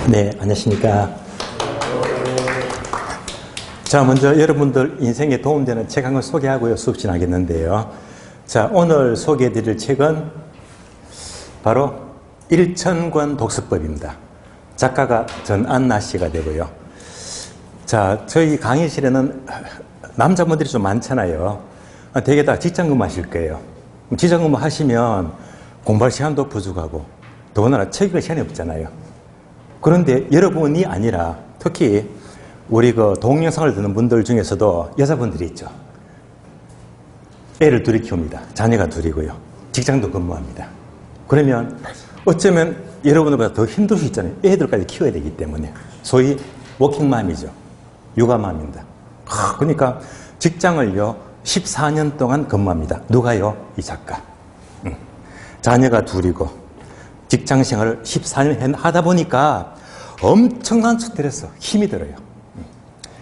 네, 안녕하십니까. 자, 먼저 여러분들 인생에 도움되는 책 한 권 소개하고요. 수업 진행하겠는데요. 자, 오늘 소개해드릴 책은 바로 일천권 독서법입니다. 작가가 전안나 씨가 되고요. 자, 저희 강의실에는 남자분들이 좀 많잖아요. 되게 다 직장 근무하실 거예요. 직장 근무 하시면 공부할 시간도 부족하고 더군다나 책 읽을 시간이 없잖아요. 그런데 여러분이 아니라 특히 우리 동영상을 듣는 분들 중에서도 여자분들이 있죠. 애를 둘이 키웁니다. 자녀가 둘이고요. 직장도 근무합니다. 그러면 어쩌면 여러분들보다 더 힘들 수 있잖아요. 애들까지 키워야 되기 때문에. 소위 워킹맘이죠. 육아맘입니다. 그러니까 직장을요 14년 동안 근무합니다. 누가요? 이 작가. 자녀가 둘이고 직장생활을 14년 하다 보니까 엄청난 스트레스, 힘이 들어요.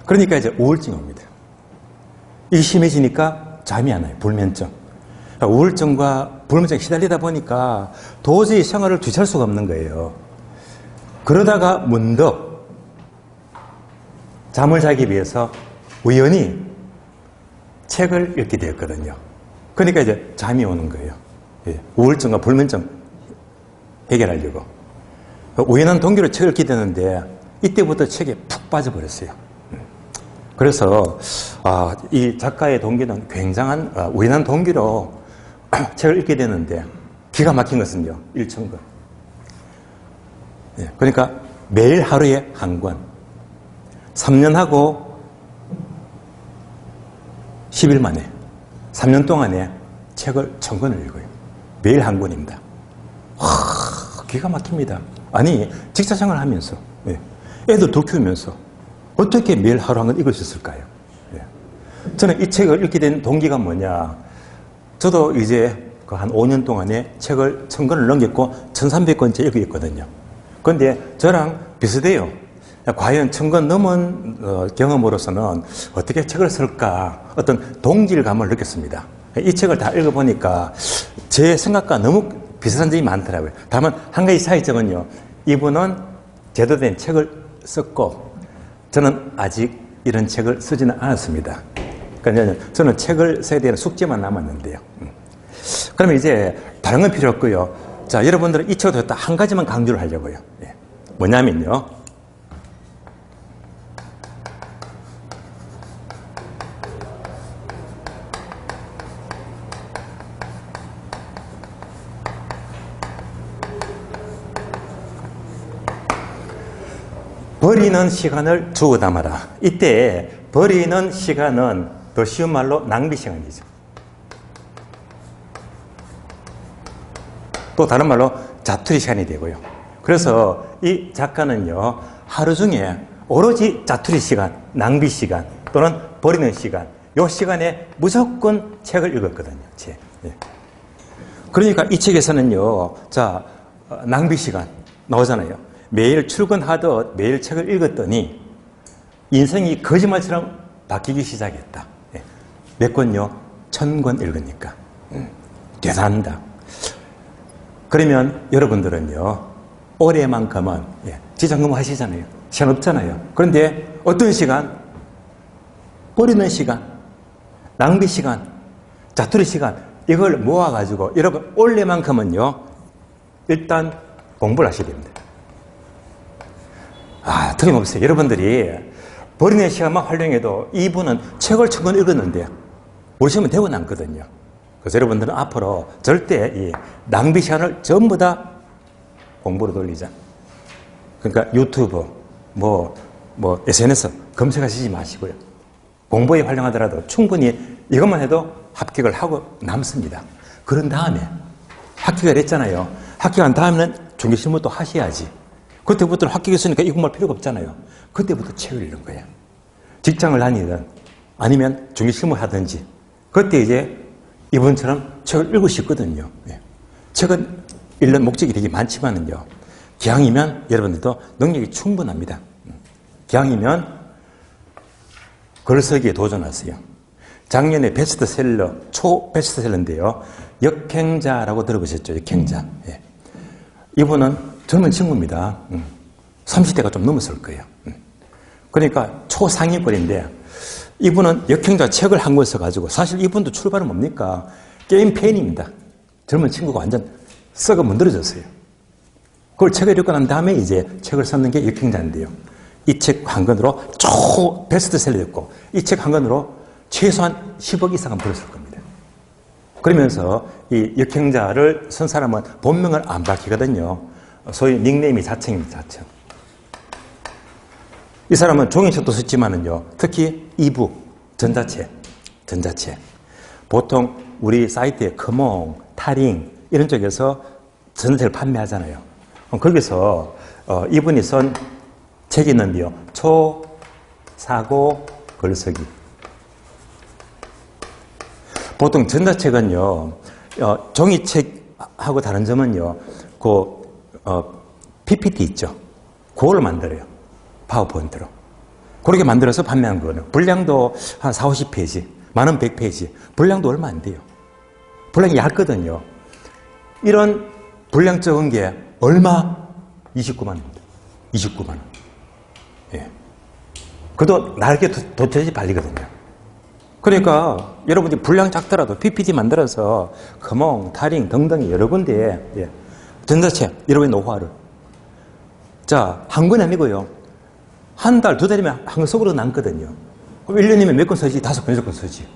그러니까 이제 우울증이 옵니다. 이게 심해지니까 잠이 안 와요. 불면증. 우울증과 불면증에 시달리다 보니까 도저히 생활을 주체할 수가 없는 거예요. 그러다가 문득 잠을 자기 위해서 우연히 책을 읽게 되었거든요. 그러니까 이제 잠이 오는 거예요. 우울증과 불면증 해결하려고. 우연한 동기로 책을 읽게 되는데 이때부터 책에 푹 빠져버렸어요. 그래서 이 작가의 동기는 굉장한 우연한 동기로 책을 읽게 되는데 기가 막힌 것은요. 일천권. 그러니까 매일 하루에 한 권. 3년 하고 10일 만에 3년 동안에 책을 1000권을 읽어요. 매일 한 권입니다. 기가 막힙니다. 아니 직장생활 하면서 애들 둘 키우면서 어떻게 매일 하루 한 권 읽을 수 있을까요? 저는 이 책을 읽게 된 동기가 뭐냐. 저도 이제 한 5년 동안에 책을 1000권을 넘겼고 1300권째 읽고 있거든요. 그런데 저랑 비슷해요. 과연 1000권 넘은 경험으로서는 어떻게 책을 쓸까 어떤 동질감을 느꼈습니다. 이 책을 다 읽어보니까 제 생각과 너무 비슷한 점이 많더라고요. 다만 한 가지 차이점은요. 이분은 제대로 된 책을 썼고 저는 아직 이런 책을 쓰지는 않았습니다. 그러니까 저는 책을 써야 되는 숙제만 남았는데요. 그러면 이제 다른 건 필요 없고요. 자, 여러분들은 이 책을 딱 한 가지만 강조를 하려고요. 뭐냐면요. 버리는 시간을 주워 담아라. 이때 버리는 시간은 더 쉬운 말로 낭비 시간이죠. 또 다른 말로 자투리 시간이 되고요. 그래서 이 작가는요. 하루 중에 오로지 자투리 시간, 낭비 시간 또는 버리는 시간 이 시간에 무조건 책을 읽었거든요. 그러니까 이 책에서는요. 자, 낭비 시간 나오잖아요. 매일 출근하듯 매일 책을 읽었더니 인생이 거짓말처럼 바뀌기 시작했다. 몇 권요? 1000권 읽으니까. 대단하다. 그러면 여러분들은요. 올해만큼은 직장 근무 하시잖아요. 시간 없잖아요. 그런데 어떤 시간? 버리는 시간, 낭비 시간, 자투리 시간 이걸 모아가지고 여러분 올해만큼은요. 일단 공부를 하셔야 됩니다. 틀림없어요. 여러분들이 버리는 시간만 활용해도 이분은 책을 1000권 읽었는데 우리 시험은 되고 남거든요. 그래서 여러분들은 앞으로 절대 이 낭비 시간을 전부 다 공부로 돌리자. 그러니까 유튜브, SNS 검색하시지 마시고요. 공부에 활용하더라도 충분히 이것만 해도 합격을 하고 남습니다. 그런 다음에 합격을 했잖아요. 합격한 다음에는 중개실무도 하셔야지. 그때부터 합격했으니까 이 공부할 필요가 없잖아요. 그때부터 책을 읽는 거예요. 직장을 다니든 아니면 중개실무 하든지 그때 이제 이분처럼 책을 읽고 싶거든요. 책은 읽는 목적이 되게 많지만은요. 기왕이면 여러분들도 능력이 충분합니다. 기왕이면 글쓰기에 도전하세요. 작년에 베스트셀러, 초베스트셀러인데요. 역행자라고 들어보셨죠? 역행자. 이분은 젊은 친구입니다. 30대가 좀 넘었을 거예요. 그러니까 초상위권인데 이분은 역행자 책을 한 권 써가지고 사실 이분도 출발은 뭡니까? 게임 팬입니다. 젊은 친구가 완전 썩어 문드러졌어요. 그걸 책을 읽고 난 다음에 이제 책을 썼는 게 역행자인데요. 이 책 한 권으로 초 베스트셀러였고 이 책 한 권으로 최소한 10억 이상은 벌었을 겁니다. 그러면서 이 역행자를 쓴 사람은 본명을 안 밝히거든요. 소위 닉네임이 자청입니다. 자청. 이 사람은 종이책도 썼지만은요. 특히 이북, 전자책. 보통 우리 사이트에 커몽, 타링 이런 쪽에서 전자책을 판매하잖아요. 거기서 이분이 쓴 책이 있는데요. 초사고 글쓰기. 보통 전자책은요. 종이책하고 다른 점은요. PPT 있죠. 그걸 만들어요. 파워포인트로. 그렇게 만들어서 판매한 거는 분량도 한 40, 50페이지, 많은 100페이지. 분량도 얼마 안 돼요. 분량이 얇거든요. 이런 분량 적은 게 얼마? 29만 원입니다. 29만 원. 예. 그것도 날개 도태지 발리거든요. 그러니까 여러분들이 분량 작더라도 PPT 만들어서 커몽, 타링 등등의 여러 군데에 전자책, 여러분의 노화를. 자, 한 권이 아니고요. 한 달, 두 달이면 한 권 속으로 남거든요. 그럼 1년이면 몇 권 쓰지? 5권, 6권 쓰지.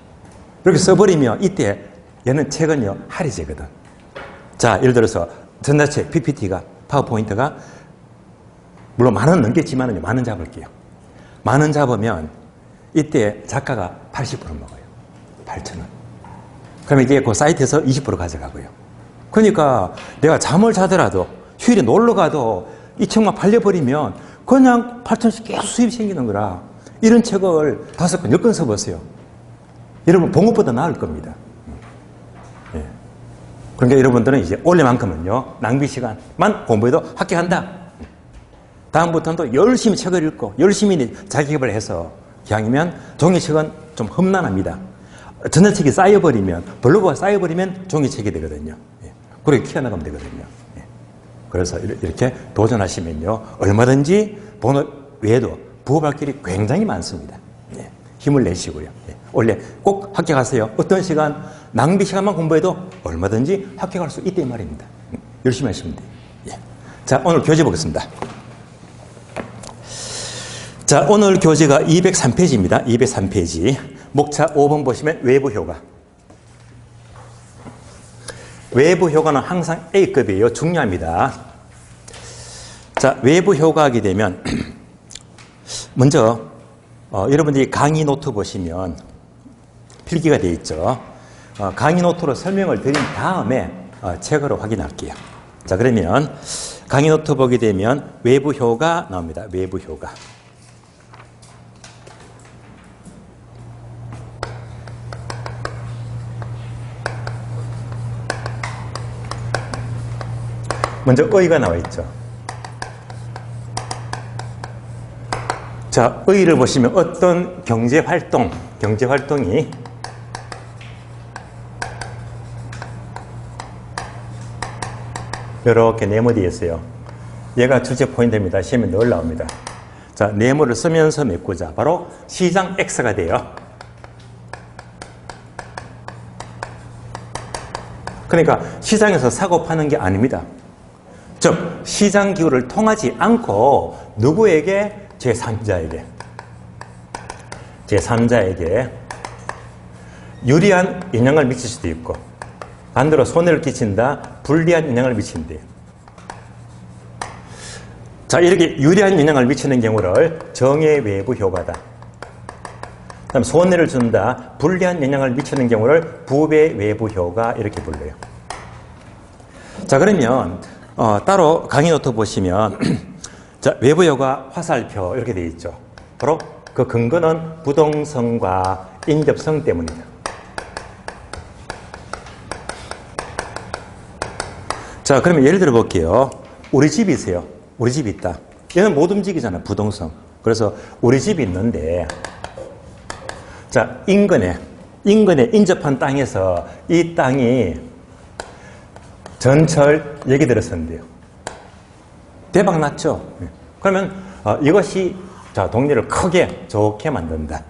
이렇게 써버리면 이때 얘는 책은요, 할이 되거든. 자, 예를 들어서 전자책, PPT가, 파워포인트가 물론 10,000원 넘겠지만요, 10,000원 잡을게요. 10,000원 잡으면 이때 작가가 80% 먹어요. 8,000원. 그럼 이제 그 사이트에서 20% 가져가고요. 그러니까 내가 잠을 자더라도 휴일에 놀러 가도 이 책만 팔려버리면 그냥 8,000원씩 계속 수입이 생기는 거라. 이런 책을 5권, 10권 써보세요. 여러분 봉급보다 나을 겁니다. 예. 그러니까 여러분들은 이제 올해만큼은요, 낭비 시간만 공부해도 합격한다. 다음부터는 또 열심히 책을 읽고 열심히 자기개발을 해서 기왕이면 종이책은 좀 험난합니다. 전자책이 쌓여버리면, 블로그가 쌓여버리면 종이책이 되거든요. 예. 그렇게 키워나가면 되거든요. 예. 그래서 이렇게 도전하시면요, 얼마든지 본업 외에도 부업할 길이 굉장히 많습니다. 예. 힘을 내시고요. 예. 원래 꼭 합격하세요. 어떤 시간, 낭비 시간만 공부해도 얼마든지 합격할 수 있다 이 말입니다. 열심히 하시면 돼요. 예. 자, 오늘 교재 보겠습니다. 자, 오늘 교재가 203페이지입니다. 203페이지. 목차 5번 보시면 외부 효과. 외부 효과는 항상 A급이에요. 중요합니다. 자, 외부 효과 하게 되면 먼저 여러분들이 강의 노트 보시면 필기가 되어 있죠. 강의 노트로 설명을 드린 다음에 책으로 확인할게요. 자, 그러면 강의 노트 보게 되면 외부 효과 나옵니다. 외부 효과. 먼저 의가 나와 있죠. 자, 의를 보시면 어떤 경제활동이 이렇게 네모되어 있어요. 얘가 주제 포인트입니다. 시험에 늘 나옵니다. 자, 네모를 쓰면서 메꾸자. 바로 시장 X가 돼요. 그러니까 시장에서 사고 파는 게 아닙니다. 즉, 시장 기후를 통하지 않고 누구에게? 제3자에게 유리한 영향을 미칠 수도 있고 반대로 손해를 끼친다, 불리한 영향을 미친대요. 자, 이렇게 유리한 영향을 미치는 경우를 정의 외부 효과다. 그다음 손해를 준다, 불리한 영향을 미치는 경우를 부배 외부 효과 이렇게 불러요. 자, 그러면 따로 강의 노트 보시면 자, 외부 효과 화살표 이렇게 되어 있죠. 바로 그 근거는 부동성과 인접성 때문이다. 자, 그러면 예를 들어 볼게요. 우리 집이세요. 우리 집이 있다. 얘는 못 움직이잖아, 부동성. 그래서 우리 집이 있는데, 자, 인근에 인접한 땅에서 이 땅이 전철 얘기 들었었는데요. 대박 났죠? 그러면 이것이 자, 동네를 크게 좋게 만든다.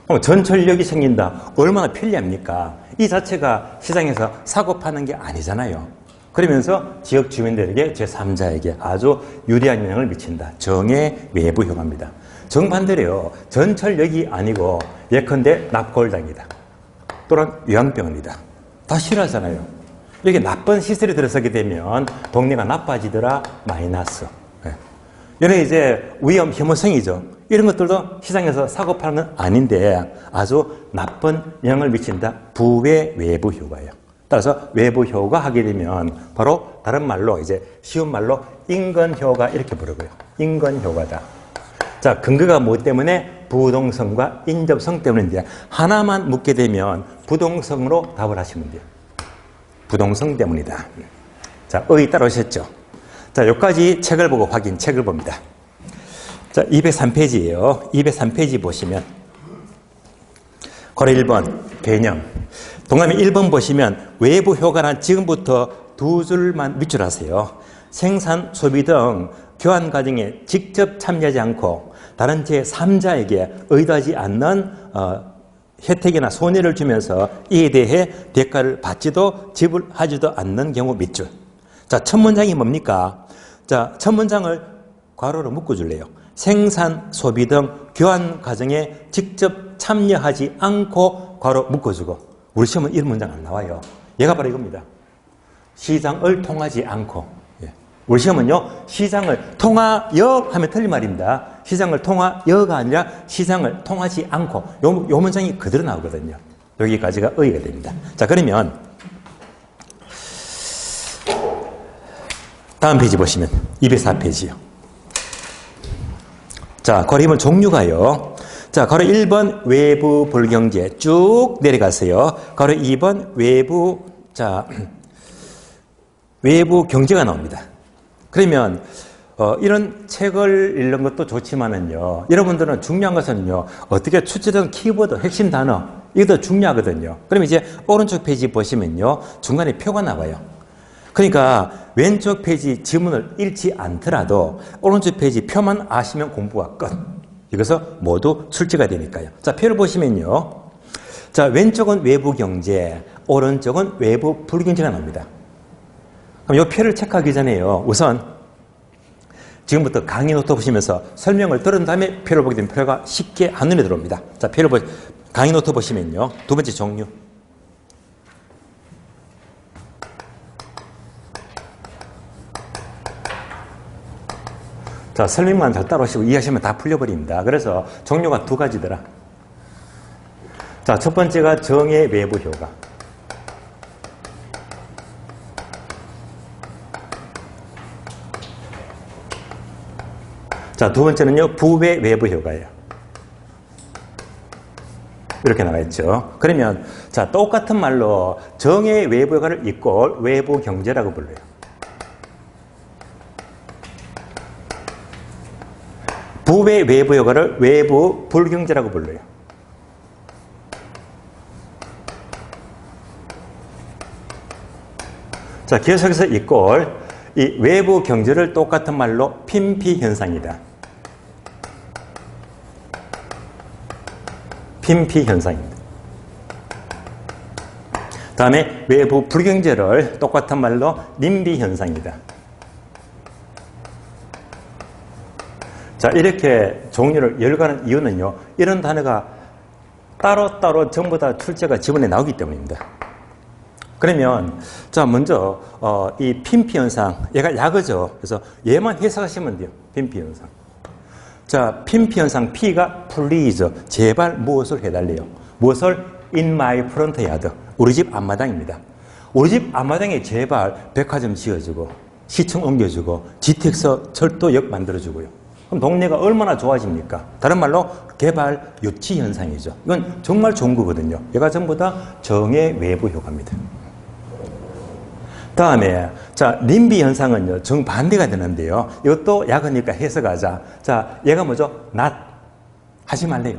그럼 전철역이 생긴다. 얼마나 편리합니까? 이 자체가 시장에서 사고 파는 게 아니잖아요. 그러면서 지역 주민들에게 제3자에게 아주 유리한 영향을 미친다. 정의 외부 효과입니다. 정반대로요. 전철역이 아니고 예컨대 납골당이다. 또는 요양병원이다. 다 싫어하잖아요. 여기 나쁜 시설이 들어서게 되면 동네가 나빠지더라. 마이너스. 이런 이제 위험 혐오성이죠. 이런 것들도 시장에서 사고 파는 건 아닌데 아주 나쁜 영향을 미친다. 부외 외부 효과예요. 따라서 외부 효과 하게 되면 바로 다른 말로 이제 쉬운 말로 인건효과 이렇게 부르고요. 인건효과다. 자, 근거가 뭐 때문에? 부동성과 인접성 때문인데 하나만 묻게 되면 부동성으로 답을 하시면 돼요. 부동성 때문이다. 자, 의 따라오셨죠? 자, 여기까지 책을 보고 책을 봅니다. 자, 203페이지예요. 203페이지 보시면 고려 1번 개념. 동그라미 1번 보시면 외부 효과는 지금부터 두 줄만 밑줄 하세요. 생산, 소비 등 교환 과정에 직접 참여하지 않고 다른 제3자에게 의도하지 않는 혜택이나 손해를 주면서 이에 대해 대가를 받지도 지불하지도 않는 경우 밑줄. 자, 첫 문장이 뭡니까? 자, 첫 문장을 괄호로 묶어줄래요. 생산, 소비 등 교환 과정에 직접 참여하지 않고 괄호 묶어주고. 우리 시험은 이런 문장 안 나와요. 얘가 바로 이겁니다. 시장을 통하지 않고. 우리 시험은요, 시장을 통하여 하면 틀린 말입니다. 시장을 통하여가 아니라 시장을 통하지 않고. 요 문장이 그대로 나오거든요. 여기까지가 의의가 됩니다. 자, 그러면 다음 페이지 보시면 204페이지요. 자, 괄호 2번 종류가요. 자, 괄호 1번 외부 불경제 쭉 내려가세요. 괄호 2번 외부 경제가 나옵니다. 그러면 이런 책을 읽는 것도 좋지만은요. 여러분들은 중요한 것은요. 어떻게 출제된 키워드, 핵심 단어 이게 더 중요하거든요. 그럼 이제 오른쪽 페이지 보시면요. 중간에 표가 나와요. 그러니까 왼쪽 페이지 지문을 읽지 않더라도 오른쪽 페이지 표만 아시면 공부가 끝. 이것은 모두 출제가 되니까요. 자, 표를 보시면요. 자, 왼쪽은 외부 경제, 오른쪽은 외부 불경제가 나옵니다. 그럼 이 표를 체크하기 전에요. 우선 지금부터 강의 노트 보시면서 설명을 들은 다음에 표를 보게 되면 표가 쉽게 한눈에 들어옵니다. 자, 강의 노트 보시면요. 두 번째 종류. 자, 설명만 잘 따라오시고 이해하시면 다 풀려버립니다. 그래서 종류가 두 가지더라. 자, 첫 번째가 정의 외부 효과. 자, 두 번째는요, 부외 외부 효과예요. 이렇게 나와 있죠. 그러면, 자, 똑같은 말로 정의 외부 효과를 이꼴 외부 경제라고 불러요. 부외 외부 효과를 외부 불경제라고 불러요. 자, 계속해서 이꼴 이 외부 경제를 똑같은 말로 핀피 현상이다. 핀피 현상입니다. 다음에 외부 불경제를 똑같은 말로 님비 현상이다. 자, 이렇게 종류를 열거하는 이유는요. 이런 단어가 따로따로 전부 다 출제가 지문에 나오기 때문입니다. 그러면 자, 먼저 이 핀피 현상, 얘가 약어죠. 그래서 얘만 해석하시면 돼요. 핀피 현상. 자, 핀피 현상 P가 플리즈, 제발 무엇을 해달래요. 무엇을? In my front yard. 우리 집 앞마당입니다. 우리 집 앞마당에 제발 백화점 지어주고 시청 옮겨주고 GTX 철도역 만들어주고요. 그럼 동네가 얼마나 좋아집니까? 다른 말로 개발 유치 현상이죠. 이건 정말 좋은 거거든요. 얘가 전부 다 정의 외부 효과입니다. 다음에 자, 님비 현상은요, 정반대가 되는데요. 이것도 약하니까 해석하자. 자, 얘가 뭐죠? not 하지 말래요.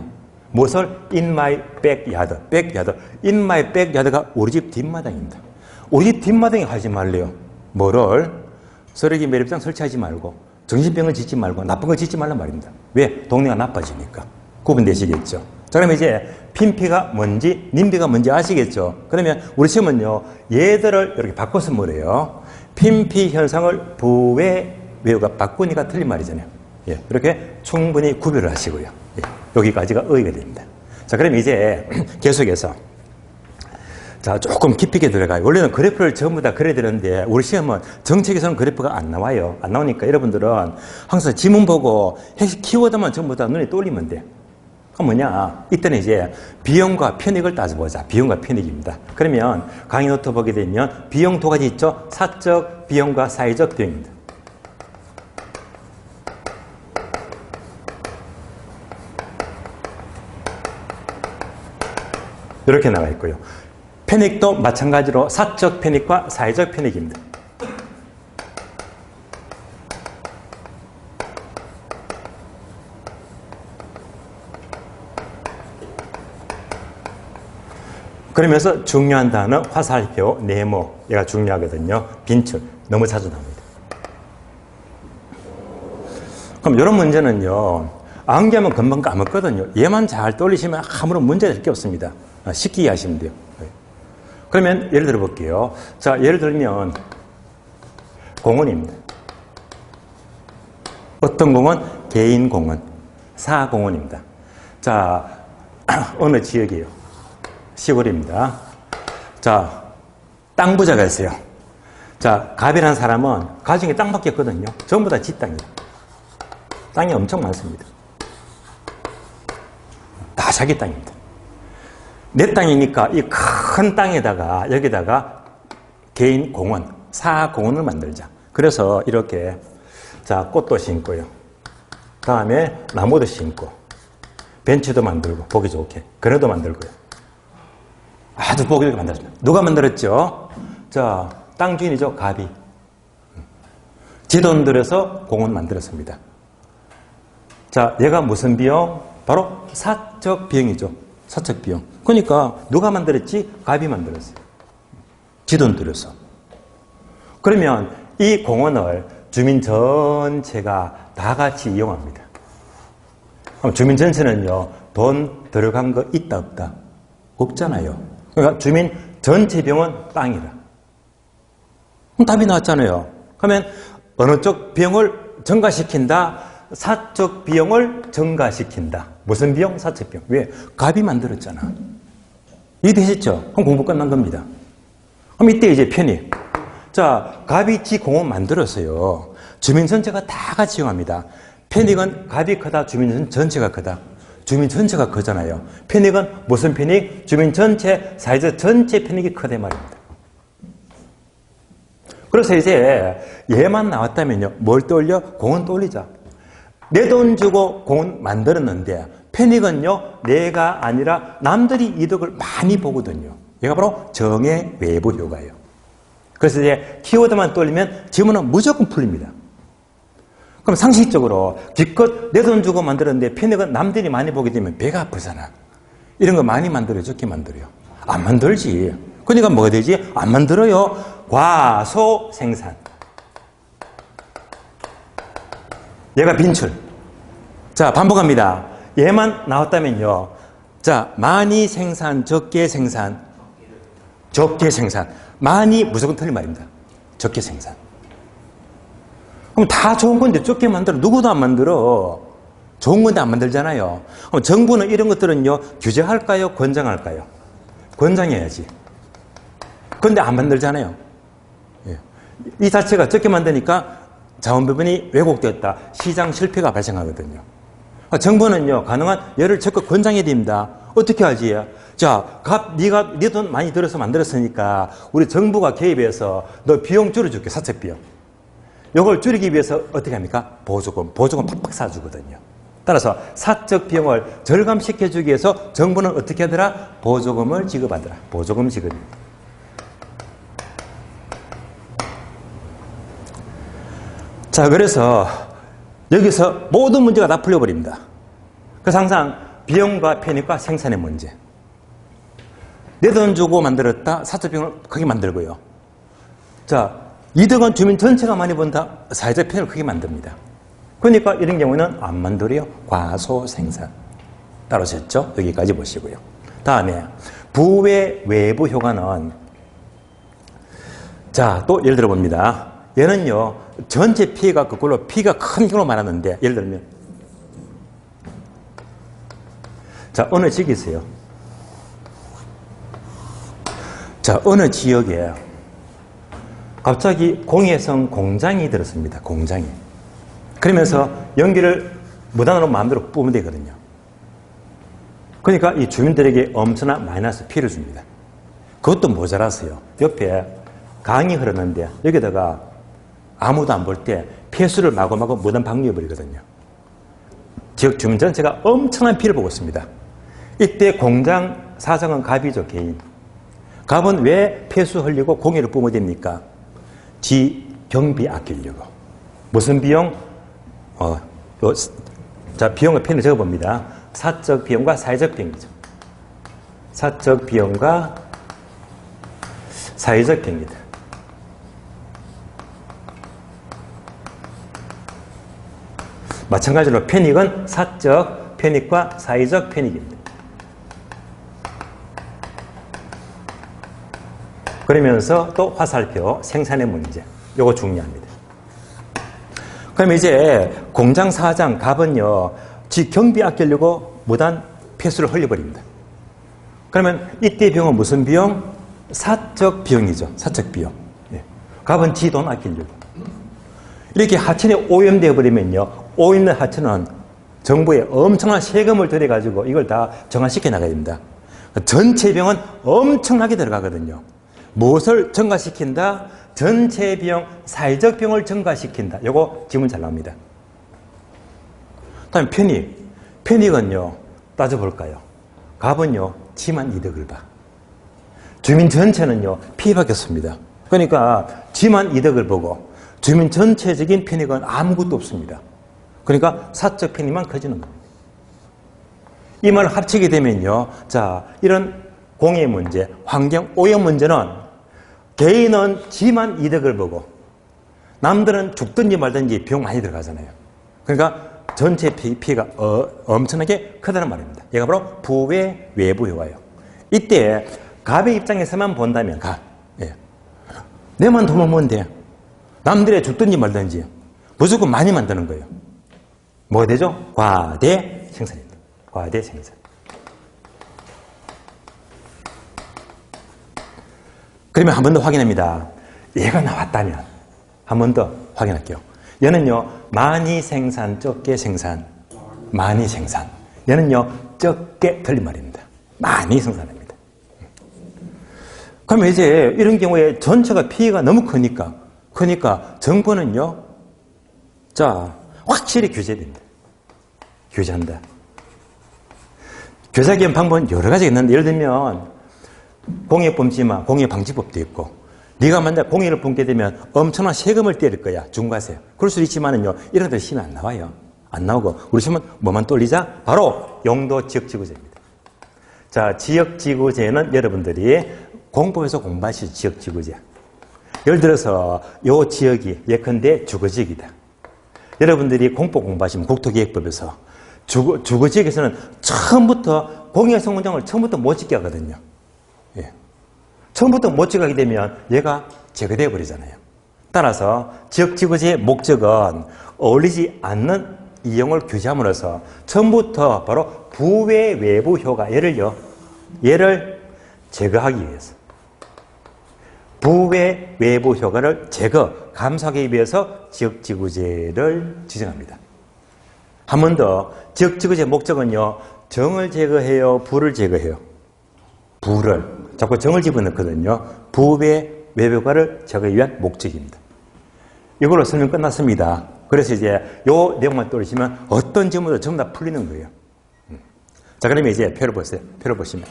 무엇을? in my backyard. backyard. in my backyard가 우리 집 뒷마당입니다. 우리 집 뒷마당에 하지 말래요. 뭐를? 쓰레기 매립장 설치하지 말고 정신병을 짓지 말고 나쁜 거 짓지 말란 말입니다. 왜? 동네가 나빠지니까. 구분되시겠죠? 자, 그러면 이제 핀피가 뭔지, 님비가 뭔지 아시겠죠? 그러면 우리 시험은요, 얘들을 이렇게 바꿔서 뭐래요? 핀피 현상을 부외 외우가 바꾸니까 틀린 말이잖아요. 예, 이렇게 충분히 구별을 하시고요. 예, 여기까지가 의의가 됩니다. 자, 그럼 이제 계속해서 자, 조금 깊이 있게 들어가요. 원래는 그래프를 전부 다 그려야 되는데 우리 시험은 정책에서는 그래프가 안 나와요. 안 나오니까 여러분들은 항상 지문 보고 핵심 키워드만 전부 다 눈에 떠올리면 돼. 그럼 뭐냐? 이때는 이제 비용과 편익을 따져보자. 비용과 편익입니다. 그러면 강의 노트 보게 되면 비용 두 가지 있죠? 사적 비용과 사회적 비용입니다. 이렇게 나와 있고요. 편익도 마찬가지로 사적 편익과 사회적 편익입니다. 그러면서 중요한 단어 화살표, 네모 얘가 중요하거든요. 빈출 너무 자주 나옵니다. 그럼 이런 문제는요. 암기하면 금방 까먹거든요. 얘만 잘 떠올리시면 아무런 문제가 될 게 없습니다. 쉽게 이해하시면 돼요. 그러면 예를 들어 볼게요. 자, 예를 들면 공원입니다. 어떤 공원? 개인 공원, 사공원입니다. 자, 어느 지역이에요? 시골입니다. 자, 땅 부자가 있어요. 자, 갑이라는 사람은 가정에 땅밖에 없거든요. 전부 다 지 땅이에요. 땅이 엄청 많습니다. 다 자기 땅입니다. 내 땅이니까 이 큰 땅에다가 여기다가 개인 공원, 사공원을 만들자. 그래서 이렇게 자, 꽃도 심고요. 다음에 나무도 심고 벤치도 만들고 보기 좋게 그네도 만들고요. 아주 보기 좋게 만들었습니다. 누가 만들었죠? 자, 땅 주인이죠. 갑이. 지 돈 들여서 공원 만들었습니다. 자, 얘가 무슨 비용? 바로 사적 비용이죠. 사적 비용. 그러니까 누가 만들었지? 갑이 만들었어요. 지 돈 들여서. 그러면 이 공원을 주민 전체가 다 같이 이용합니다. 그럼 주민 전체는요, 돈 들어간 거 있다 없다? 없잖아요. 그러니까 주민 전체 비용은 땅이라. 그럼 답이 나왔잖아요. 그러면 어느 쪽 비용을 증가시킨다? 사적 비용을 증가시킨다. 무슨 비용? 사적 비용. 왜? 갑이 만들었잖아. 이해되셨죠? 그럼 공부 끝난 겁니다. 그럼 이때 이제 편익. 자, 갑이 지 공원 만들었어요. 주민 전체가 다 같이 이용합니다. 편익은 갑이 크다, 주민 전체가 크다. 주민 전체가 크잖아요. 편익은 무슨 편익? 주민 전체, 사회적 전체 편익이 크다 말입니다. 그래서 이제 얘만 나왔다면요. 뭘 떠올려? 공원 떠올리자. 내 돈 주고 공원 만들었는데 편익은요. 내가 아니라 남들이 이득을 많이 보거든요. 얘가 바로 정의 외부 효과예요. 그래서 이제 키워드만 떠올리면 지문은 무조건 풀립니다. 그럼 상식적으로 기껏 내 돈 주고 만들었는데 편익은 남들이 많이 보게 되면 배가 아프잖아. 이런 거 많이 만들어요? 적게 만들어요? 안 만들지. 그러니까 뭐가 되지? 안 만들어요. 과소생산. 얘가 빈출. 자, 반복합니다. 얘만 나왔다면요. 자, 많이 생산, 적게 생산. 적게 생산. 많이 무조건 틀린 말입니다. 적게 생산. 그럼 다 좋은 건데 적게 만들어. 누구도 안 만들어. 좋은 건데 안 만들잖아요. 그럼 정부는 이런 것들은요, 규제할까요? 권장할까요? 권장해야지. 그런데 안 만들잖아요. 예. 이 자체가 적게 만드니까 자원 부분이 왜곡되었다. 시장 실패가 발생하거든요. 정부는요, 가능한 얘를 적극 권장해야 됩니다. 어떻게 하지? 자, 네가 네 돈 많이 들여서 만들었으니까 우리 정부가 개입해서 너 비용 줄여줄게. 사적 비용. 이걸 줄이기 위해서 어떻게 합니까? 보조금 팍팍 사주거든요. 따라서 사적 비용을 절감시켜주기 위해서 정부는 어떻게 하더라? 보조금을 지급하더라. 보조금 지급입니다. 자, 그래서 여기서 모든 문제가 다 풀려버립니다. 그래서 항상 비용과 편익과 생산의 문제. 내 돈 주고 만들었다. 사적 비용을 크게 만들고요. 자, 이득은 주민 전체가 많이 본다. 사회적 편익을 크게 만듭니다. 그러니까 이런 경우는 안 만들어요. 과소생산. 따라오셨죠? 여기까지 보시고요. 다음에 부의 외부 효과는, 자, 또 예를 들어 봅니다. 얘는요, 전체 피가 그걸로 피가 큰 경우로 말하는데, 예를 들면, 자, 어느 지역이 있어요. 자, 어느 지역에 갑자기 공해성 공장이 들었습니다. 공장이. 그러면서 연기를 무단으로 마음대로 뿜으면 되거든요. 그러니까 이 주민들에게 엄청난 마이너스 피해를 줍니다. 그것도 모자라서요. 옆에 강이 흐르는데 여기다가 아무도 안 볼 때 폐수를 마구마구 무단 방류해버리거든요. 지역 주민 전체가 엄청난 피해를 보고 있습니다. 이때 공장 사장은 갑이죠, 개인. 갑은 왜 폐수 흘리고 공해를 뿜어야 됩니까? 지 경비 아끼려고. 무슨 비용? 자, 비용을 편히 적어봅니다. 사적 비용과 사회적 비용이죠. 사적 비용과 사회적 비용이다. 마찬가지로 편익은 사적 편익과 사회적 편익입니다. 그러면서 또 화살표, 생산의 문제. 요거 중요합니다. 그럼 이제 공장 사장 갑은요, 지 경비 아끼려고 무단 폐수를 흘려버립니다. 그러면 이때 비용은 무슨 비용? 사적 비용이죠. 사적 비용. 네. 갑은 지 돈 아끼려고. 이렇게 하천에 오염되어 버리면요, 오염된 하천은 정부에 엄청난 세금을 들여가지고 이걸 다 정화시켜 나가야 됩니다. 전체 비용은 엄청나게 들어가거든요. 무엇을 증가시킨다? 전체 비용, 사회적 비용을 증가시킨다. 요거 질문 잘 나옵니다. 다음 편익. 편익은요, 따져볼까요? 갑은요, 지만 이득을 봐. 주민 전체는요, 피해받겠습니다. 그러니까 지만 이득을 보고 주민 전체적인 편익은 아무것도 없습니다. 그러니까 사적 편익만 커지는 겁니다. 이 말을 합치게 되면요, 자, 이런 공해 문제, 환경 오염 문제는 개인은 지만 이득을 보고 남들은 죽든지 말든지 비용 많이 들어가잖아요. 그러니까 전체 피해가 엄청나게 크다는 말입니다. 얘가 바로 부의 외부 효과예요. 이때 갑의 입장에서만 본다면 갑, 예. 내만 돈을 모으면 돼. 남들의 죽든지 말든지 무조건 많이 만드는 거예요. 뭐가 되죠? 과대 생산입니다. 과대 생산. 그러면 한 번 더 확인합니다. 얘가 나왔다면 한 번 더 확인할게요. 얘는요, 많이 생산, 적게 생산. 많이 생산. 얘는요, 적게 틀린 말입니다. 많이 생산합니다. 그러면 이제 이런 경우에 전체가 피해가 너무 크니까 정부는요, 자, 확실히 규제됩니다. 규제한다. 규제하기 위한 방법은 여러 가지가 있는데, 예를 들면 공해범지마, 공해방지법도 있고, 네가 만약 공해를 뿜게 되면 엄청난 세금을 때릴 거야. 중과세. 그럴 수도 있지만은요, 이런 데 시면 안 나와요. 안 나오고, 우리 시면 뭐만 떠올리자? 바로 용도 지역지구제입니다. 자, 지역지구제는 여러분들이 공법에서 공부하시죠. 지역지구제. 예를 들어서 요 지역이 예컨대 주거지역이다. 여러분들이 공법 공부하시면 국토기획법에서 주거지역에서는 처음부터 공해성 공장을 처음부터 못 짓게 하거든요. 예. 처음부터 못 지어가게 되면 얘가 제거되어 버리잖아요. 따라서 지역지구제의 목적은 어울리지 않는 이용을 규제함으로써 처음부터 바로 부의 외부 효과, 얘를 제거하기 위해서, 부의 외부 효과를 감소하기 위해서 지역지구제를 지정합니다. 한 번 더, 지역지구제 목적은요, 정을 제거해요, 부를 제거해요? 부를. 자꾸 정을 집어넣거든요. 부의 외부 효과를 제거하기 위한 목적입니다. 이걸로 설명 끝났습니다. 그래서 이제 요 내용만 떠올리시면 어떤 질문도 전부 다 풀리는 거예요. 자, 그러면 이제 표를 보세요. 표를 보시면.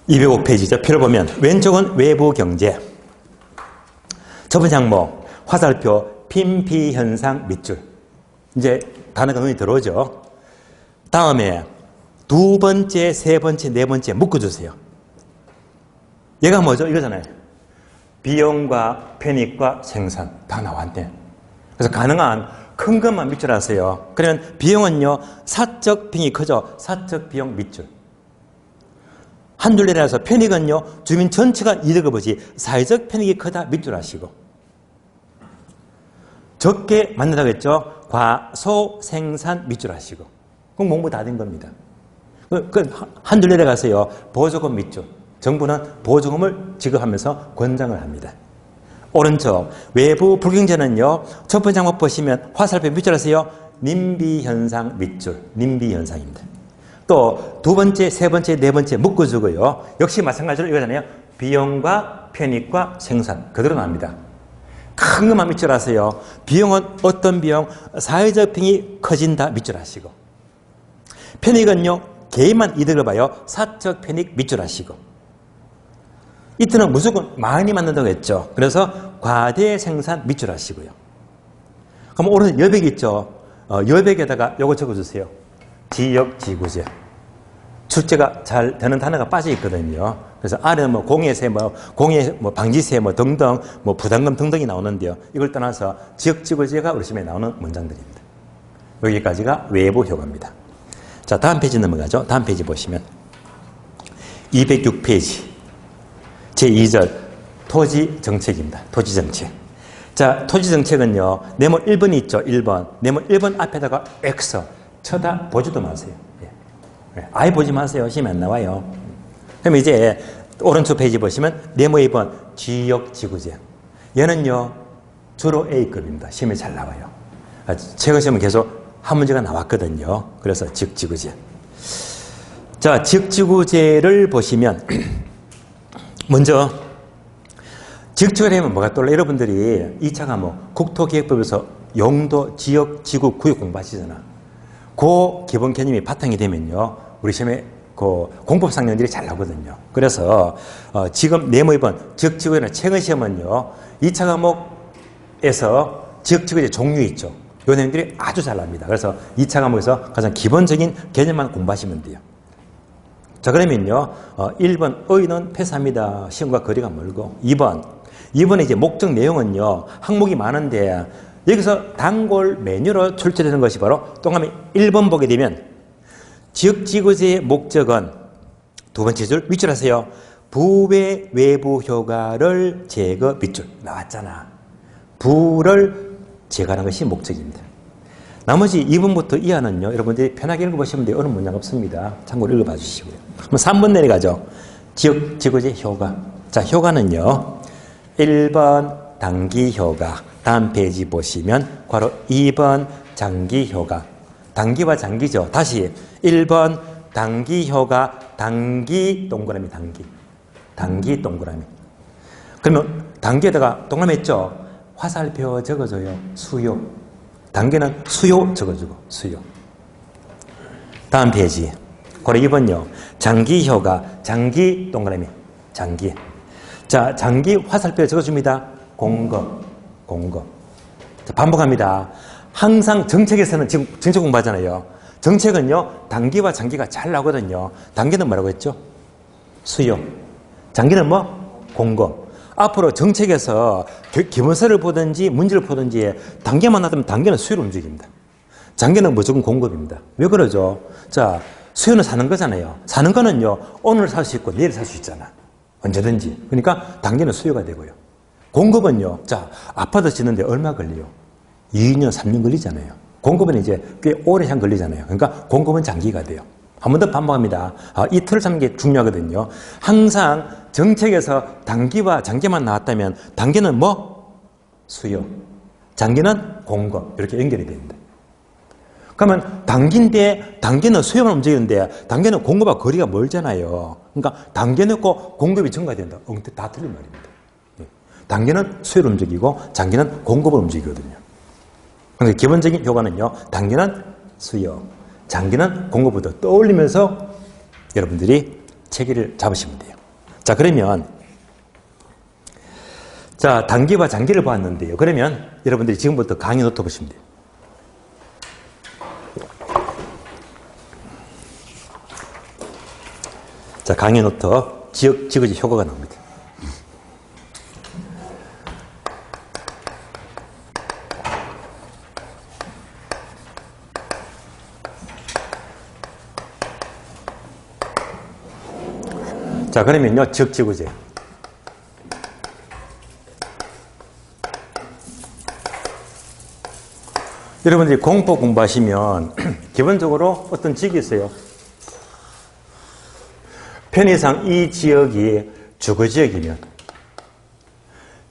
205페이지죠. 표를 보면 왼쪽은 외부 경제. 첫 번째 항목, 화살표, 핀피현상 밑줄. 이제 단어가 눈에 들어오죠. 다음에 두 번째, 세 번째, 네 번째 묶어주세요. 얘가 뭐죠? 이거잖아요. 비용과 편익과 생산 다 나왔네. 그래서 가능한 큰 것만 밑줄 하세요. 그러면 비용은요, 사적 비용이 크죠. 사적 비용 밑줄. 한둘레라서 편익은요, 주민 전체가 이득을 보지 사회적 편익이 크다 밑줄 하시고. 적게 만든다고 했죠. 과소생산 밑줄 하시고. 그럼 공부 다 된 겁니다. 한둘레에 가서요, 보조금 밑줄. 정부는 보조금을 지급하면서 권장을 합니다. 오른쪽 외부 불경제는요, 첫 번째 항목 보시면 화살표 밑줄 하세요. 님비현상 밑줄. 님비현상입니다. 또 두 번째, 세 번째, 네 번째 묶어주고요. 역시 마찬가지로 이거잖아요. 비용과 편익과 생산. 그대로 나옵니다. 큰 것만 밑줄 하세요. 비용은 어떤 비용? 사회적 편익이 커진다 밑줄 하시고. 편익은요, 개인만 이득을 봐요. 사적 편익 밑줄 하시고. 이때는 무조건 많이 만든다고 했죠. 그래서 과대 생산 밑줄 하시고요. 그럼 오른쪽 여백 있죠. 여백에다가 요거 적어주세요. 지역지구제. 출제가 잘 되는 단어가 빠져 있거든요. 그래서 아래는 뭐 공예세, 공예 방지세 등등, 부담금 등등이 나오는데요. 이걸 떠나서 지역지구제가 우리 시험에 나오는 문장들입니다. 여기까지가 외부 효과입니다. 자, 다음 페이지 넘어가죠. 다음 페이지 보시면 206페이지 제2절 토지정책입니다. 토지정책. 자, 토지정책은요, 네모 1번이 있죠. 1번. 네모 1번 앞에다가 X. 쳐다보지도 마세요. 아예 보지 마세요. 시험에 안 나와요. 그럼 이제 오른쪽 페이지 보시면 네모 2번 지역지구제. 얘는요, 주로 A급입니다. 시험에 잘 나와요. 최근 시험은 계속 한 문제가 나왔거든요. 그래서 지역지구제. 자, 지역지구제를 보시면 먼저 지역지구를 하면 뭐가 떠올라요? 여러분들이 2차 과목 국토기획법에서 용도, 지역, 지구, 구역 공부하시잖아. 그 기본 개념이 바탕이 되면요, 우리 시험에 그 공법 상명들이 잘 나오거든요. 그래서 지금 네모 2번 지역지구에는 최근 시험은요, 2차 과목에서 지역지구의 종류 있죠. 요 내용들이 아주 잘 납니다. 그래서 2차 과목에서 가장 기본적인 개념만 공부하시면 돼요. 자, 그러면요, 1번 의는 패스합니다. 시험과 거리가 멀고. 2번에 이제 목적 내용은요, 항목이 많은데 여기서 단골 메뉴로 출제되는 것이 바로 동그라미 1번 보게 되면 지역지구제의 목적은 두 번째 줄 밑줄 하세요. 부의 외부 효과를 제거 밑줄. 나왔잖아. 부를 제거하는 것이 목적입니다. 나머지 2번부터 이하는요, 여러분들이 편하게 읽어보시면 돼요. 어느 문장 없습니다. 참고로 읽어봐 주시고요. 그럼 3번 내려가죠. 지역지구제 효과. 자, 효과는요, 1번 단기 효과. 다음 페이지 보시면 괄호 2번 장기 효과. 단기와 장기죠. 다시 1번 단기 효과, 단기 동그라미 단기. 단기 동그라미. 그러면 단기에다가 동그라미 했죠. 화살표 적어줘요. 수요. 단계는 수요 적어주고, 수요. 다음 페이지. 괄호 2번요. 장기 효과, 장기 동그라미. 장기. 자, 장기 화살표 적어줍니다. 공급. 자, 반복합니다. 항상 정책에서는 지금 정책 공부하잖아요. 정책은요, 단기와 장기가 잘 나오거든요. 단기는 뭐라고 했죠? 수요. 장기는 뭐? 공급. 앞으로 정책에서 기본서를 보든지 문제를 보든지 단계만 나오면 단계는 수요로 움직입니다. 장기는 무조건 공급입니다. 왜 그러죠? 자, 수요는 사는 거잖아요. 사는 거는요, 오늘 살 수 있고 내일 살 수 있잖아. 언제든지. 그러니까 단계는 수요가 되고요. 공급은요, 자, 아파트 짓는데 얼마 걸려요? 2년, 3년 걸리잖아요. 공급은 이제 꽤 오래 시간 걸리잖아요. 그러니까 공급은 장기가 돼요. 한 번 더 반복합니다. 이 틀을 잡는 게 중요하거든요. 항상 정책에서 단기와 장기만 나왔다면 단기는 뭐? 수요. 장기는 공급. 이렇게 연결이 됩니다. 그러면 단기인데 단계는 수요만 움직이는데 단계는 공급과 거리가 멀잖아요. 그러니까 단계는 없고 공급이 증가된다. 다 틀린 말입니다. 단계는 수요를 움직이고 장기는 공급을 움직이거든요. 그러니까 기본적인 효과는요, 단기는 수요, 장기는 공급부터 떠올리면서 여러분들이 체계를 잡으시면 돼요. 자, 그러면 자, 단기와 장기를 봤는데요. 그러면 여러분들이 지금부터 강의 노트 보시면 돼요. 자, 강의 노트 지역지구지 효과가 나옵니다. 자, 그러면요, 지역지구제. 여러분들이 공법 공부하시면 기본적으로 어떤 지역이 있어요. 편의상 이 지역이 주거지역이면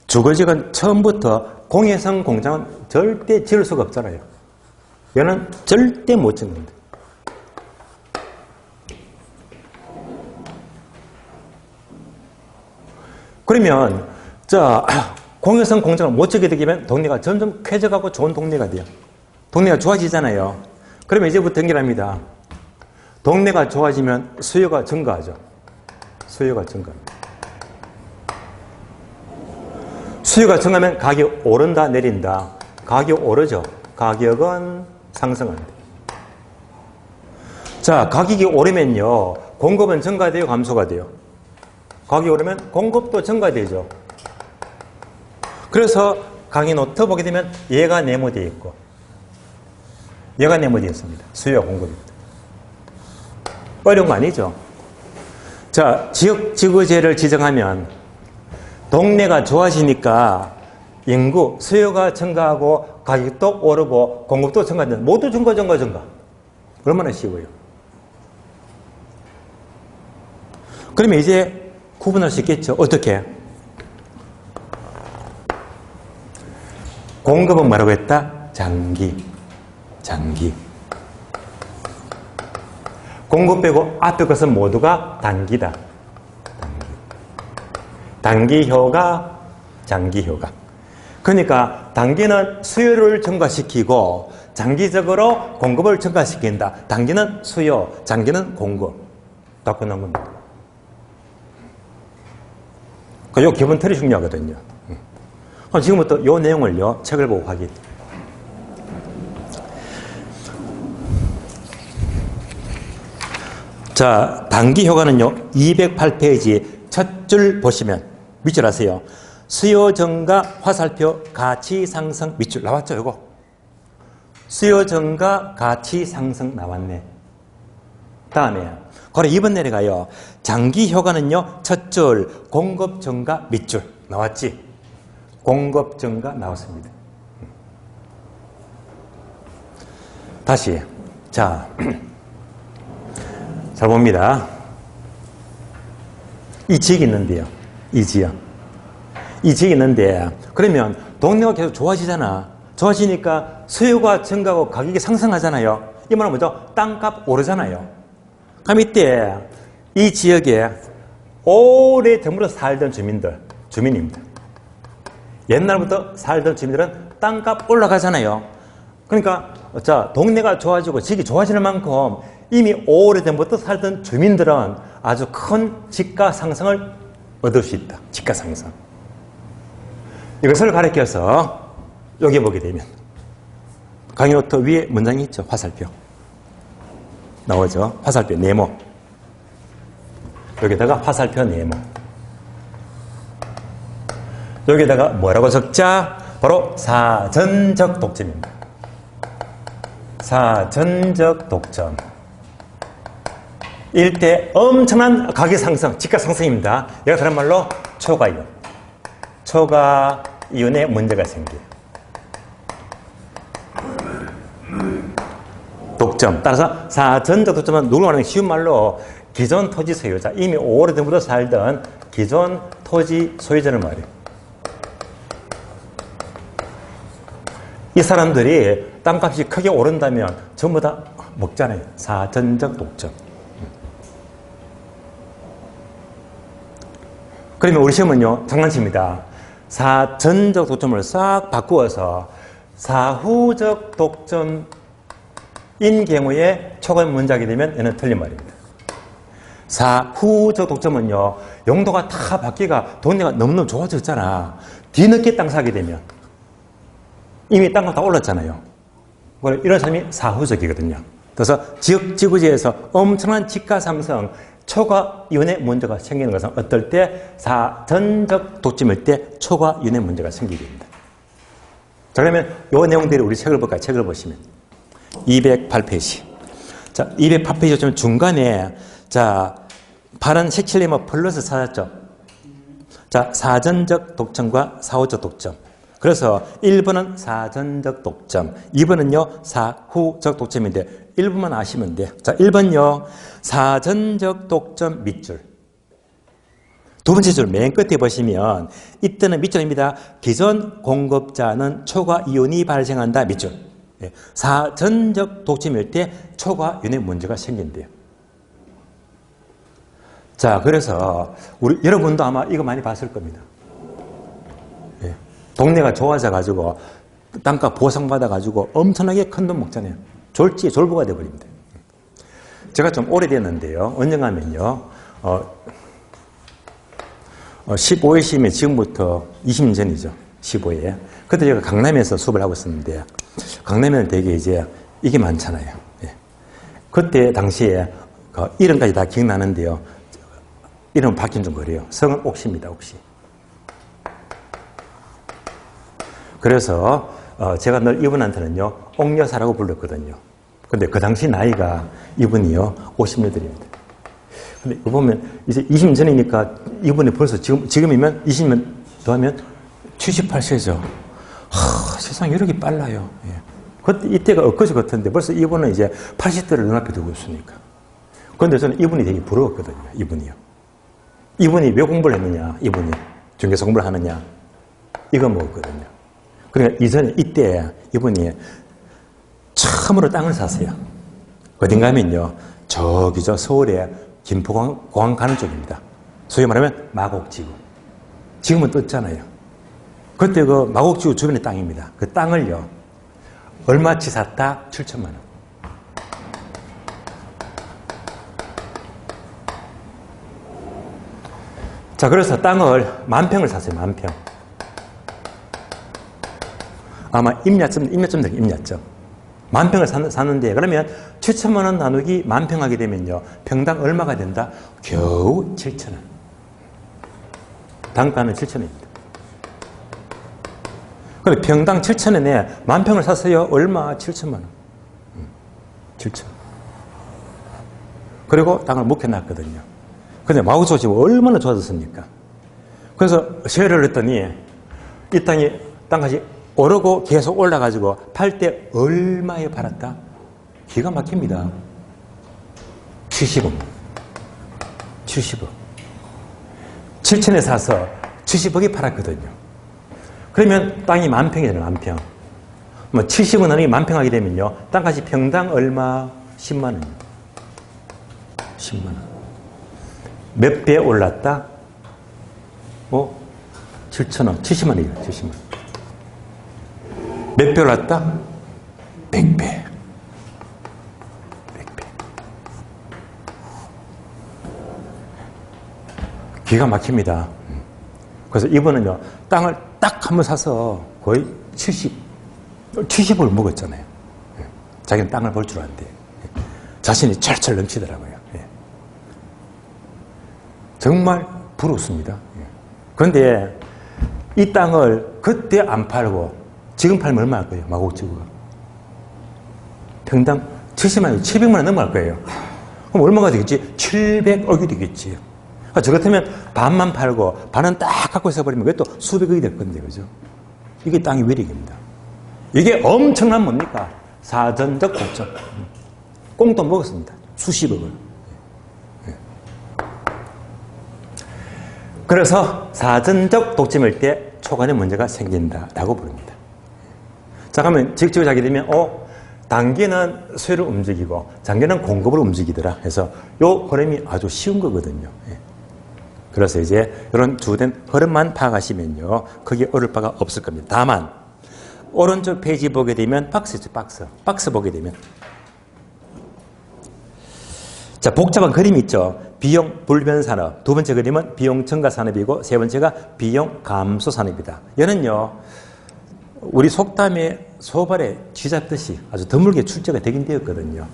주거지역은 처음부터 공해성 공장은 절대 지을 수가 없잖아요. 얘는 절대 못 짓는다. 그러면 자 공해성 공장을 못 짓게 되면 동네가 점점 쾌적하고 좋은 동네가 돼요. 동네가 좋아지잖아요. 그러면 이제부터 연결합니다. 동네가 좋아지면 수요가 증가하죠. 수요가 증가합니다. 수요가 증가하면 가격이 오른다 내린다. 가격 오르죠. 가격은 상승합니다. 자, 가격이 오르면요. 공급은 증가돼요, 감소가 돼요? 가격이 오르면 공급도 증가되죠. 그래서 가격이 놓터 보게 되면 얘가 네모되어 있고 얘가 네모되어 있습니다. 수요와 공급입니다. 어려운 거 아니죠? 자, 지역지구제를 지정하면 동네가 좋아지니까 인구, 수요가 증가하고 가격도 오르고 공급도 증가되는 모두 증가. 얼마나 쉬워요. 그러면 이제 구분할 수 있겠죠. 어떻게? 공급은 뭐라고 했다? 장기. 공급 빼고 앞에 것은 모두가 단기다. 단기효과, 장기효과. 그러니까 단기는 수요를 증가시키고 장기적으로 공급을 증가시킨다. 단기는 수요, 장기는 공급. 다 끝난 겁니다. 이 기본 틀이 중요하거든요. 그럼 지금부터 이 내용을요, 책을 보고 확인. 자, 단기 효과는요, 208페이지 첫 줄 보시면, 밑줄 아세요? 수요 증가 화살표 가치 상승 밑줄 나왔죠, 이거? 수요 증가 가치 상승 나왔네. 다음에, 그래 2번 내려가요. 장기 효과는요, 첫 줄 공급 증가 밑줄 나왔지? 공급 증가 나왔습니다. 다시, 자, 잘 봅니다. 이 지역이 있는데요. 이 지역이 있는데, 그러면 동네가 계속 좋아지잖아. 좋아지니까 수요가 증가하고 가격이 상승하잖아요. 이 말은 뭐죠? 땅값 오르잖아요. 그럼 이때 이 지역에 오래전부터 살던 주민입니다. 옛날부터 살던 주민들은 땅값 올라가잖아요. 그러니까 자, 동네가 좋아지고 지역이 좋아지는 만큼 이미 오래전부터 살던 주민들은 아주 큰 집가 상승을 얻을 수 있다. 집가 상승. 이것을 가리켜서 여기 보게 되면 강의노트 위에 문장이 있죠. 화살표. 나오죠. 화살표 네모. 여기다가 화살표 네모. 여기다가 뭐라고 적자? 바로 사전적 독점입니다. 사전적 독점. 일대 엄청난 가격 상승, 집가 상승입니다. 얘가 다른 말로 초과이윤. 초과이윤에 문제가 생겨요. 독점. 따라서 사전적 독점은 누구로 말하는 쉬운 말로 기존 토지 소유자, 이미 오래전부터 살던 기존 토지 소유자를 말해요. 이 사람들이 땅값이 크게 오른다면 전부 다 먹잖아요. 사전적 독점. 그러면 우리 시험은요, 장난칩니다. 사전적 독점을 싹 바꾸어서 사후적 독점인 경우에 초과 문제하게 되면 얘는 틀린 말입니다. 사후적 독점은요, 용도가 다 바뀌가 동네가 너무너무 좋아졌잖아. 뒤늦게 땅 사게 되면 이미 땅값 다 올랐잖아요. 이런 사람이 사후적이거든요. 그래서 지구지에서 엄청난 집가 상승, 초과이윤의 문제가 생기는 것은 어떨 때? 사전적 독점일 때 초과이윤의 문제가 생기게 됩니다. 자, 그러면 이 내용들이 우리 책을 볼까요? 책을 보시면 208페이지. 자, 208페이지 중간에 자, 8은 17이면 플러스 4죠. 자, 사전적 독점과 사후적 독점. 그래서 1번은 사전적 독점, 2번은요 사후적 독점인데 1번만 아시면 돼. 자, 1번요 사전적 독점 밑줄. 두 번째 줄 맨 끝에 보시면 이때는 밑줄입니다. 기존 공급자는 초과 이온이 발생한다. 밑줄. 사전적 독점일 때 초과 이온의 문제가 생긴대요. 자, 그래서 여러분도 아마 이거 많이 봤을 겁니다. 동네가 좋아져가지고 땅값 보상받아가지고 엄청나게 큰 돈 먹잖아요. 졸지에 졸부가 돼버립니다. 제가 좀 오래됐는데요. 언젠가면요. 15회시면 지금부터 20년 전이죠. 15회. 그때 제가 강남에서 수업을 하고 있었는데 강남에는 되게 이제 이게 많잖아요. 그때 당시에 이름까지 다 기억나는데요. 이름은 바뀐 좀 그래요. 성은 옥시입니다. 옥시. 그래서 제가 늘 이분한테는요 옥여사라고 불렀거든요. 근데 그 당시 나이가 이분이요 50여들입니다. 근데 이거 보면 이제 20년 전이니까 이분이 벌써 지금이면 20년 더하면 78세죠. 세상이 이렇게 빨라요. 그때 이때가 엊그제 같은데 벌써 이분은 이제 80대를 눈앞에 두고 있으니까. 그런데 저는 이분이 되게 부러웠거든요. 이분이요. 이분이 왜 공부를 했느냐? 이분이 중개사 공부를 하느냐? 이거 먹었거든요. 그러니까 이때 이분이 처음으로 땅을 샀어요. 어딘가 하면요. 저기 서울에 김포공항 가는 쪽입니다. 소위 말하면 마곡지구. 지금은 떴잖아요. 그때 그 마곡지구 주변의 땅입니다. 그 땅을요. 얼마치 샀다? 7천만 원. 자, 그래서 땅을 10,000평을 샀어요. 10,000평. 아마 임야점. 10,000평을 샀는데 그러면 7천만 원 나누기 10,000평 하게 되면요. 평당 얼마가 된다? 겨우 7,000원. 단가는 7,000원입니다. 근데 평당 7,000원에 10,000평을 샀어요. 얼마? 7천만 원. 7,000원. 그리고 땅을 묵혀놨거든요. 근데 마구소 지금 얼마나 좋아졌습니까? 그래서 세일을 했더니 이 땅값이 오르고 계속 올라가지고 팔 때 얼마에 팔았다? 기가 막힙니다. 70억. 70억. 7천에 사서 70억에 팔았거든요. 그러면 땅이 10,000평이잖아요. 10,000평. 뭐 70억 나누기 10,000평 하게 되면요. 땅값이 평당 얼마? 10만 원이요. 10만 원. 몇 배 올랐다? 7,000원. 70만 원이에요. 70만 원. 몇 배 올랐다? 100배. 100배. 기가 막힙니다. 그래서 이분은요, 땅을 딱 한 번 사서 거의 70을 먹었잖아요. 자기는 땅을 볼 줄 아는데. 자신이 철철 넘치더라고요. 정말 부럽습니다. 그런데 이 땅을 그때 안 팔고 지금 팔면 얼마 할 거예요? 마곡지구가. 평당 70만 원, 700만 원 넘어갈 거예요. 그럼 얼마가 되겠지? 700억이 되겠지. 저 같으면 반만 팔고 반은 딱 갖고 있어버리면 그게 또 수백억이 될 건데, 그죠? 이게 땅의 위력입니다. 이게 엄청난 뭡니까? 사전적 독점. 꽁돈 먹었습니다. 수십억을. 그래서 사전적 독점일 때 초간의 문제가 생긴다라고 부릅니다. 자, 그러면 직접을 하게 되면 단기는 수요를 움직이고 장기는 공급을 움직이더라 해서 요 흐름이 아주 쉬운 거거든요. 그래서 이제 이런 주된 흐름만 파악하시면요. 크게 어려울 바가 없을 겁니다. 다만 오른쪽 페이지 보게 되면 박스죠. 박스 보게 되면 자, 복잡한 그림이 있죠. 비용 불변 산업. 두 번째 그림은 비용 증가 산업이고 세 번째가 비용 감소 산업이다. 얘는요. 우리 속담에 소발에 쥐잡듯이 아주 드물게 출제가 되긴 되었거든요.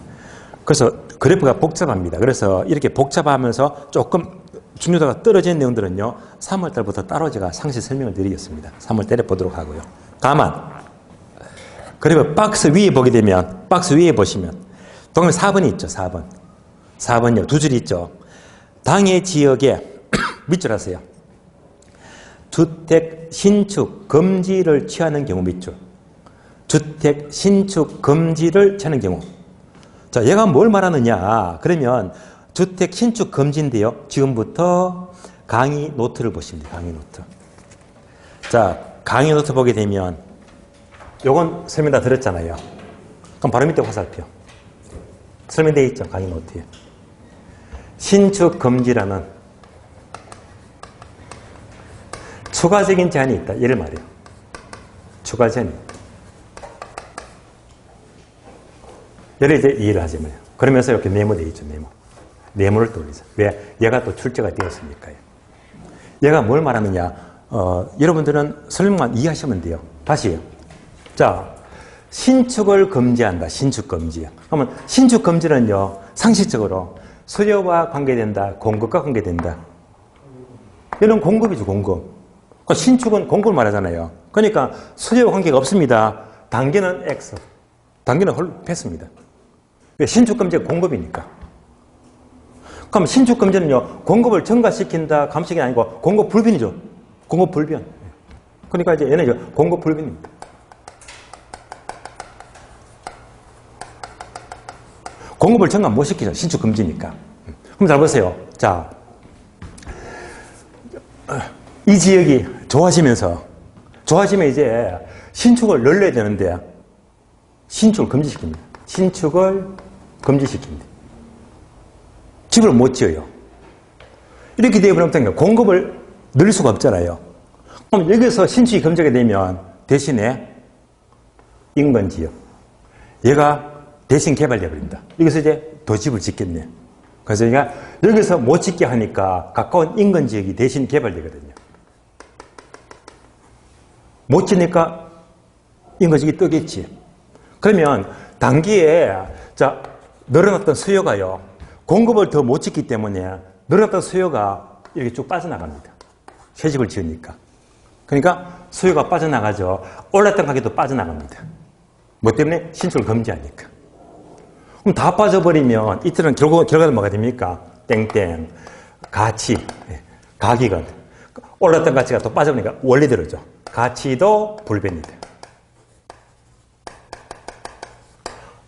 그래서 그래프가 복잡합니다. 그래서 이렇게 복잡하면서 조금 중요도가 떨어지는 내용들은요. 3월달부터 따로 제가 상시 설명을 드리겠습니다. 3월달에 보도록 하고요. 다만 그리고 박스 위에 보게 되면 박스 위에 보시면 동그라미 4번이 있죠. 4번이요. 두 줄이 있죠. 당해 지역에 밑줄 하세요. 주택 신축 금지를 취하는 경우 밑줄. 주택 신축 금지를 취하는 경우. 자, 얘가 뭘 말하느냐? 그러면 주택 신축 금지인데요. 지금부터 강의 노트를 보시면 돼요. 강의 노트. 자, 강의 노트 보게 되면 요건 설명 다 들었잖아요. 그럼 바로 밑에 화살표. 설명되어 있죠. 강의 노트에. 신축 금지라는 추가적인 제한이 있다. 이를 말해요. 추가 제한이. 얘를 이제 이해를 하자면. 그러면서 이렇게 메모되어 있죠. 메모를 돌리죠. 왜? 얘가 또 출제가 되었으니까요. 얘가 뭘 말하느냐. 여러분들은 설명만 이해하시면 돼요. 다시요. 자, 신축을 금지한다. 신축 금지. 그러면 신축 금지는요. 상식적으로 수요와 관계된다. 공급과 관계된다. 얘는 공급이죠. 공급. 그러니까 신축은 공급을 말하잖아요. 그러니까 수요와 관계가 없습니다. 단계는 X. 단계는 홀 패스입니다. 왜? 신축 금지가 공급이니까. 그럼 신축 금지는요. 공급을 증가시킨다. 감시가 아니고 공급 불변이죠. 공급 불변. 그러니까 이제 얘는 이제 공급 불변입니다. 공급을 증가 못 시키죠. 신축 금지니까. 그럼 잘 보세요. 자, 이 지역이 좋아지면 이제 신축을 늘려야 되는데 신축을 금지시킵니다. 신축을 금지시킵니다. 집을 못 지어요. 이렇게 되어버리면 공급을 늘릴 수가 없잖아요. 그럼 여기서 신축이 금지가 되면 대신에 인근지역. 얘가 대신 개발되어 버립니다. 여기서 이제 더 집을 짓겠네. 그래서 얘가 여기서 못 짓게 하니까 가까운 인근지역이 대신 개발되거든요. 못 짓니까 인근지역이 뜨겠지. 그러면 단기에 자 늘어났던 수요가요. 공급을 더 못 짓기 때문에 늘어났던 수요가 이렇게 쭉 빠져나갑니다. 새 집을 지으니까. 그러니까 수요가 빠져나가죠. 올랐던 가격도 빠져나갑니다. 뭐 때문에 신축을 금지하니까. 그럼 다 빠져버리면 이틀은 결과는 뭐가 됩니까? 땡땡. 가치, 가격은. 올랐던 가치가 또 빠져버리니까 원리대로죠. 가치도 불변이다.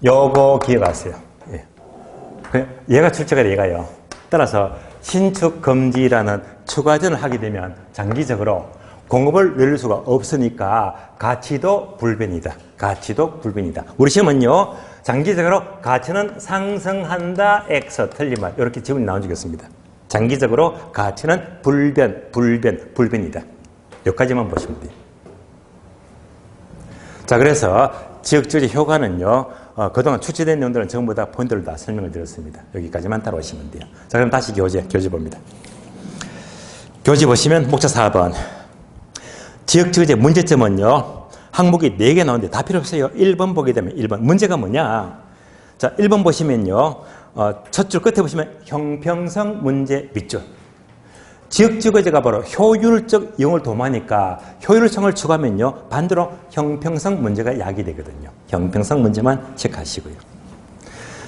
요거 기억하세요. 예. 얘가 출제가 얘가요. 따라서 신축 금지라는 추가전을 하게 되면 장기적으로 공급을 늘릴 수가 없으니까 가치도 불변이다. 가치도 불변이다. 우리 시험은요. 장기적으로 가치는 상승한다. X 틀린 말. 이렇게 지문이 나온 적이 있습니다. 장기적으로 가치는 불변이다. 여기까지만 보시면 돼요. 자, 그래서 지역주의 효과는요. 그동안 출제된 내용들은 전부 다 포인트를 다 설명을 드렸습니다. 여기까지만 따라오시면 돼요. 자, 그럼 다시 교재 봅니다. 교재 보시면 목차 4번. 지역주의 문제점은요. 항목이 4개 나오는데 다 필요 없어요. 1번 보게 되면 1번. 문제가 뭐냐? 자, 1번 보시면요. 첫 줄 끝에 보시면 형평성 문제 밑줄. 지역주거제가 바로 효율적 이용을 도모하니까 효율성을 추구하면요. 반대로 형평성 문제가 야기되거든요. 형평성 문제만 체크하시고요.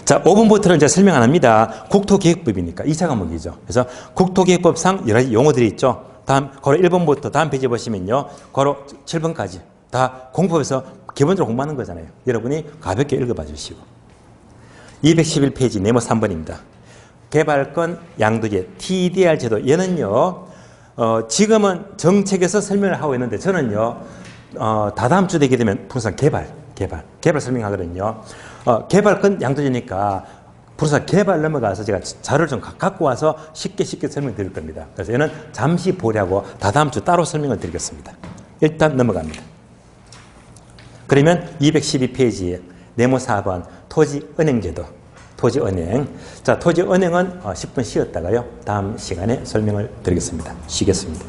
자, 5번부터는 이제 설명 안 합니다. 국토계획법이니까 2차 과목이죠. 그래서 국토계획법상 여러 가지 용어들이 있죠. 다음, 괄호 1번부터 다음 페이지 보시면요. 괄호 7번까지 다 공부해서 기본적으로 공부하는 거잖아요. 여러분이 가볍게 읽어봐 주시고. 211페이지 네모 3번입니다. 개발권 양도제 TDR 제도. 얘는요. 지금은 정책에서 설명을 하고 있는데 저는요. 다다음 주 되게 되면 부산 개발 설명하거든요. 개발권 양도제니까 부산 개발 넘어가서 제가 자료를 좀 갖고 와서 쉽게 설명드릴 겁니다. 그래서 얘는 잠시 보려고 다다음 주 따로 설명을 드리겠습니다. 일단 넘어갑니다. 그러면 212페이지에 네모 4번 토지은행제도. 토지은행. 자, 토지은행은 10분 쉬었다가요. 다음 시간에 설명을 드리겠습니다. 쉬겠습니다.